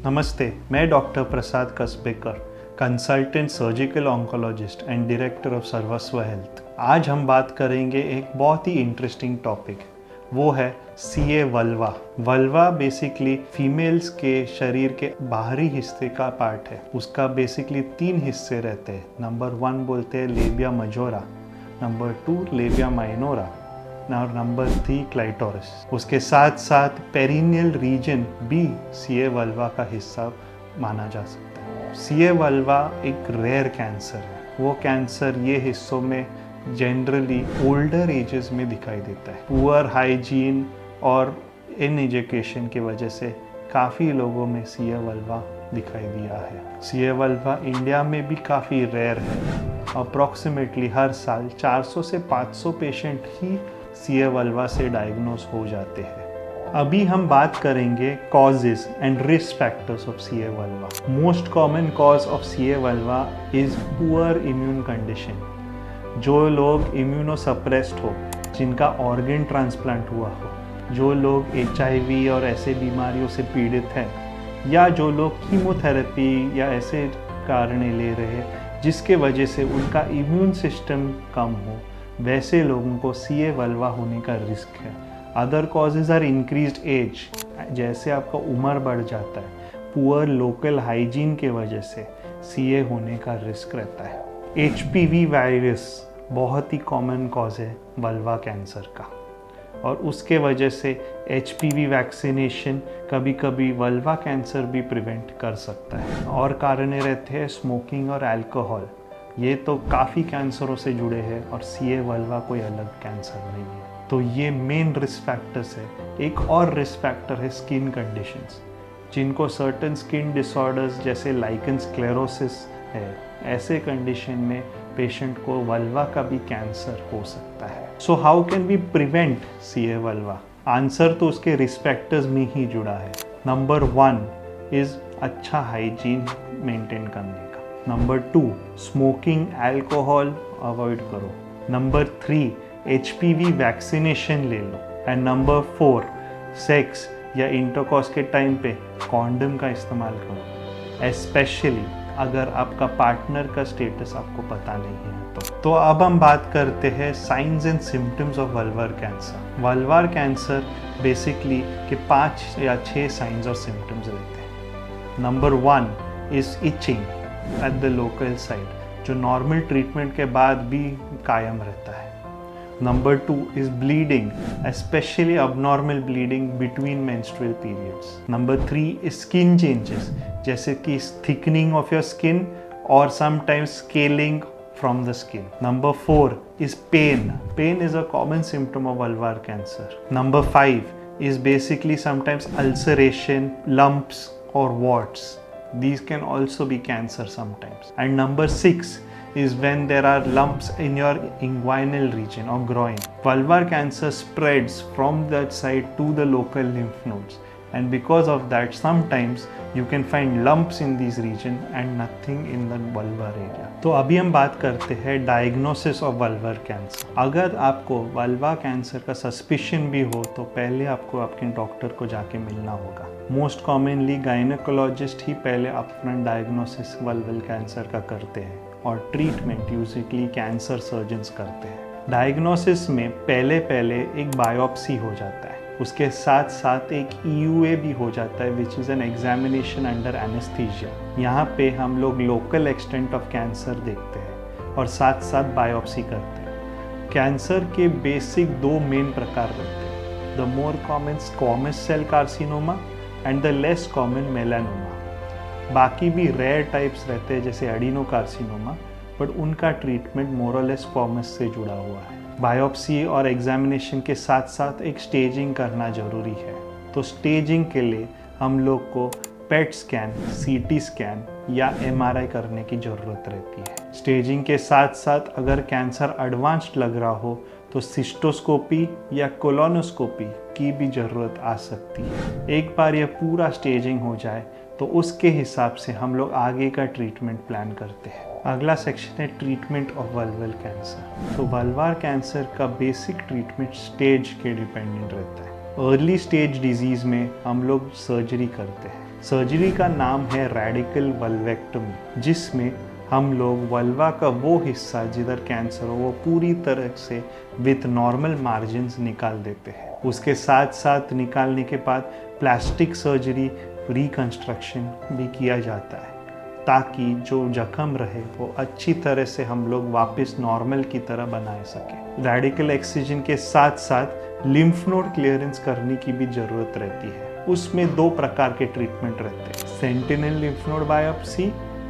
नमस्ते, मैं doctor Prasad Kasbekar, consultant surgical oncologist and director of सर्वस्व हेल्थ। आज हम बात करेंगे एक बहुत ही इंटरेस्टिंग टॉपिक, वो है CA vulva. Vulva basically females के शरीर के बाहरी हिस्से का पार्ट है। उसका बेसिकली 3 हिस्से रहते हैं। नंबर 1 बोलते हैं लेबिया मजोरा, नंबर 2 लेबिया माइनोरा और नंबर 3 क्लाइटोरिस। उसके साथ साथ पेरिनियल रीजन भी सीए वल्वा का हिस्सा माना जा सकता है। सीए वल्वा एक रेयर कैंसर है। वो कैंसर ये हिस्सों में जनरली ओल्डर एजेस में दिखाई देता है। पुअर हाइजीन और इन एजुकेशन की वजह से काफ़ी लोगों में सीए वल्वा दिखाई दिया है। सीए वल्वा इंडिया में भी काफ़ी रेयर है। अप्रॉक्सीमेटली हर साल 400 से 500 पेशेंट ही सीए वल्वा से डायग्नोज हो जाते हैं। अभी हम बात करेंगे causes and risk factors of CA vulva. Most common cause of CA vulva is poor immune condition. जो लोग इम्यूनोसप्रेस्ड हो, जिनका ऑर्गन ट्रांसप्लांट हुआ हो, जो लोग HIV और ऐसे बीमारियों से पीड़ित हैं, या जो लोग कीमोथेरेपी या ऐसे कारण ले रहे हैं जिसके वजह से उनका इम्यून सिस्टम कम हो, वैसे लोगों को सीए वल्वा होने का रिस्क है। Other causes are increased age, जैसे आपका उम्र बढ़ जाता है, पुअर लोकल हाइजीन के वजह से सीए होने का रिस्क रहता है। HPV वायरस बहुत ही कॉमन कॉज है वल्वा कैंसर का, और उसके वजह से HPV वैक्सीनेशन कभी कभी वल्वा कैंसर भी प्रिवेंट कर सकता है। और कारण रहते हैं स्मोकिंग और अल्कोहल। ये तो काफ़ी कैंसरों से जुड़े हैं और सीए वल्वा कोई अलग कैंसर नहीं है। तो ये मेन रिस्क फैक्टर्स है। एक और रिस्क फैक्टर है स्किन कंडीशंस, जिनको सर्टेन स्किन डिसऑर्डर्स जैसे लाइकन स्क्लेरोसिस है। ऐसे कंडीशन में पेशेंट को वल्वा का भी कैंसर हो सकता है। So how can we prevent CA vulva? Answer तो उसके रिस्क फैक्टर्स में ही जुड़ा है। नंबर 1 इज़ अच्छा हाइजीन मेंटेन करने का। नंबर 2 स्मोकिंग अल्कोहल अवॉइड करो। नंबर 3 HPV वैक्सीनेशन ले लो। एंड नंबर 4 सेक्स या इंटरकॉर्स के टाइम पे कॉन्डम का इस्तेमाल करो, एस्पेशली अगर आपका पार्टनर का स्टेटस आपको पता नहीं है तो अब हम बात करते हैं signs and symptoms of vulvar cancer. Vulvar cancer basically के 5 या 6 साइंस और सिम्टम्स रहते हैं। Number 1 is itching at the local site, जो नॉर्मल ट्रीटमेंट के बाद भी कायम रहता है। Number 2 is bleeding, especially abnormal bleeding between menstrual periods. Number 3 is skin changes, जैसे कि thickening of your skin or sometimes scaling from the skin. Number 4 is pain. Pain is a common symptom of vulvar cancer. Number 5 is basically sometimes ulceration, lumps or warts. These can also be cancer sometimes. And number 6 is when there are lumps in your inguinal region or groin. Vulvar cancer spreads from that side to the local lymph nodes, and because of that sometimes you can find lumps in these region and nothing in the vulvar area. तो अभी हम बात करते हैं diagnosis of vulvar cancer. अगर आपको vulva cancer का suspicion भी हो तो पहले आपको आपके डॉक्टर को जाके मिलना होगा। मोस्ट कॉमनली गायनेकोलॉजिस्ट ही पहले अपना डायग्नोसिस वल्वल कैंसर का करते हैं और ट्रीटमेंट यूजुअली कैंसर सर्जन्स करते हैं। डायग्नोसिस में पहले एक बायोप्सी हो जाता है, उसके साथ साथ एक EUA भी हो जाता है, which is an examination under anaesthesia. यहाँ पे हम लोग लोकल एक्सटेंट ऑफ कैंसर देखते हैं और साथ साथ बायोप्सी करते हैं। कैंसर के बेसिक 2 मेन प्रकार रहते हैं, the more common squamous cell carcinoma and the less common melanoma. बाकी भी रेयर टाइप्स रहते हैं जैसे एडिनोकार्सिनोमा, बट उनका ट्रीटमेंट मोर और लेस स्क्वैमस से जुड़ा हुआ है। बायोप्सी और एग्जामिनेशन के साथ साथ एक स्टेजिंग करना ज़रूरी है। तो स्टेजिंग के लिए हम लोग को पेट स्कैन, CT स्कैन या MRI करने की ज़रूरत रहती है। स्टेजिंग के साथ साथ अगर कैंसर एडवांस्ड लग रहा हो तो सिस्टोस्कोपी या कोलोनोस्कोपी की भी ज़रूरत आ सकती है। एक बार यह पूरा स्टेजिंग हो जाए तो उसके हिसाब से हम लोग आगे का ट्रीटमेंट प्लान करते हैं। अगला सेक्शन है ट्रीटमेंट ऑफ वल्वल कैंसर। तो वल्वार कैंसर का बेसिक ट्रीटमेंट स्टेज के डिपेंडेंट रहता है। अर्ली स्टेज डिजीज़ में हम लोग सर्जरी करते हैं। सर्जरी का नाम है रेडिकल वल्वेक्टमी, जिसमें हम लोग वल्वा का वो हिस्सा जिधर कैंसर हो वो पूरी तरह से विथ नॉर्मल मार्जिन्स निकाल देते हैं। उसके साथ साथ निकालने के बाद प्लास्टिक सर्जरी रिकंस्ट्रक्शन भी किया जाता है ताकि जो जख्म रहे वो अच्छी तरह से हम लोग वापस नॉर्मल की तरह बना सके। रेडिकल एक्सिजन के साथ साथ लिम्फ नोड क्लियरेंस करने की भी ज़रूरत रहती है। उसमें 2 प्रकार के ट्रीटमेंट रहते हैं, सेंटिनल लिम्फ नोड बायोप्सी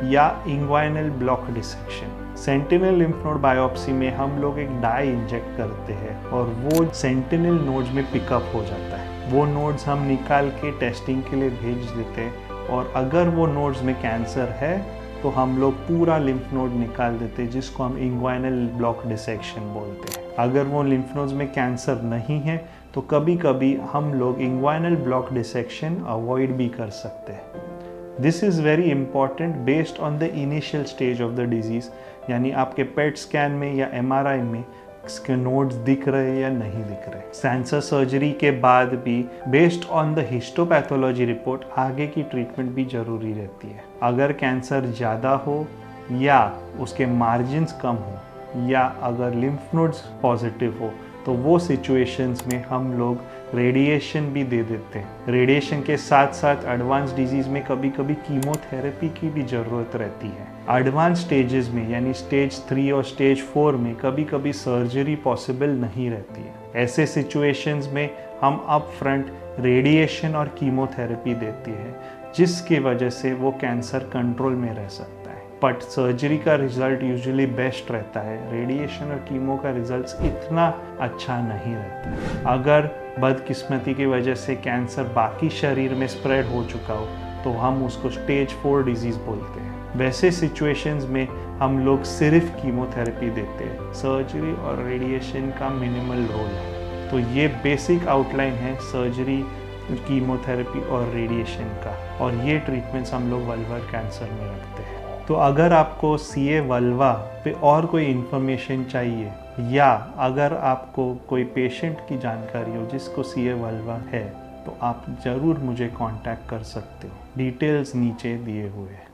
या inguinal block dissection. Sentinel lymph node biopsy में हम लोग एक डाई इंजेक्ट करते हैं और वो सेंटिनल नोड्स में पिकअप हो जाता है। वो नोड्स हम निकाल के टेस्टिंग के लिए भेज देते हैं और अगर वो नोड्स में कैंसर है तो हम लोग पूरा लिम्फ नोड निकाल देते हैं, जिसको हम इंग्वाइनल ब्लॉक डिसेक्शन बोलते हैं। अगर वो लिम्फ नोड्स में कैंसर नहीं है तो कभी कभी हम लोग इंग्वाइनल ब्लॉक डिसेक्शन अवॉइड भी कर सकते हैं। This is very important based on the initial stage of the disease, यानी आपके पेट स्कैन में या MRI में इसके नोड्स दिख रहे या नहीं दिख रहे। कैंसर सर्जरी के बाद भी based on the histopathology report आगे की ट्रीटमेंट भी जरूरी रहती है। अगर कैंसर ज़्यादा हो या उसके मार्जिन्स कम हो या अगर लिम्फ नोड्स पॉजिटिव हो तो वो सिचुएशंस में हम लोग रेडिएशन भी दे देते हैं। रेडिएशन के साथ साथ एडवांस डिजीज़ में कभी कभी कीमोथेरेपी की भी ज़रूरत रहती है। एडवांस स्टेजेस में यानी स्टेज 3 और स्टेज 4 में कभी कभी सर्जरी पॉसिबल नहीं रहती है। ऐसे सिचुएशंस में हम अप फ्रंट रेडिएशन और कीमोथेरेपी देते हैं, जिसकी वजह से वो कैंसर कंट्रोल में रह सकता है। बट सर्जरी का रिजल्ट यूजुअली बेस्ट रहता है, रेडिएशन और कीमो का रिजल्ट इतना अच्छा नहीं रहता है। अगर बदकिस्मती की वजह से कैंसर बाकी शरीर में स्प्रेड हो चुका हो तो हम उसको स्टेज 4 डिजीज़ बोलते हैं। वैसे सिचुएशंस में हम लोग सिर्फ कीमोथेरेपी देते हैं, सर्जरी और रेडिएशन का मिनिमल रोल है। तो ये बेसिक आउटलाइन है सर्जरी, कीमोथेरेपी और रेडिएशन का, और ये ट्रीटमेंट्स हम लोग वल्वर कैंसर में रखते हैं। तो अगर आपको CA वल्वा पे और कोई इन्फॉर्मेशन चाहिए या अगर आपको कोई पेशेंट की जानकारी हो जिसको CA वल्वा है तो आप ज़रूर मुझे कांटेक्ट कर सकते हो। डिटेल्स नीचे दिए हुए हैं।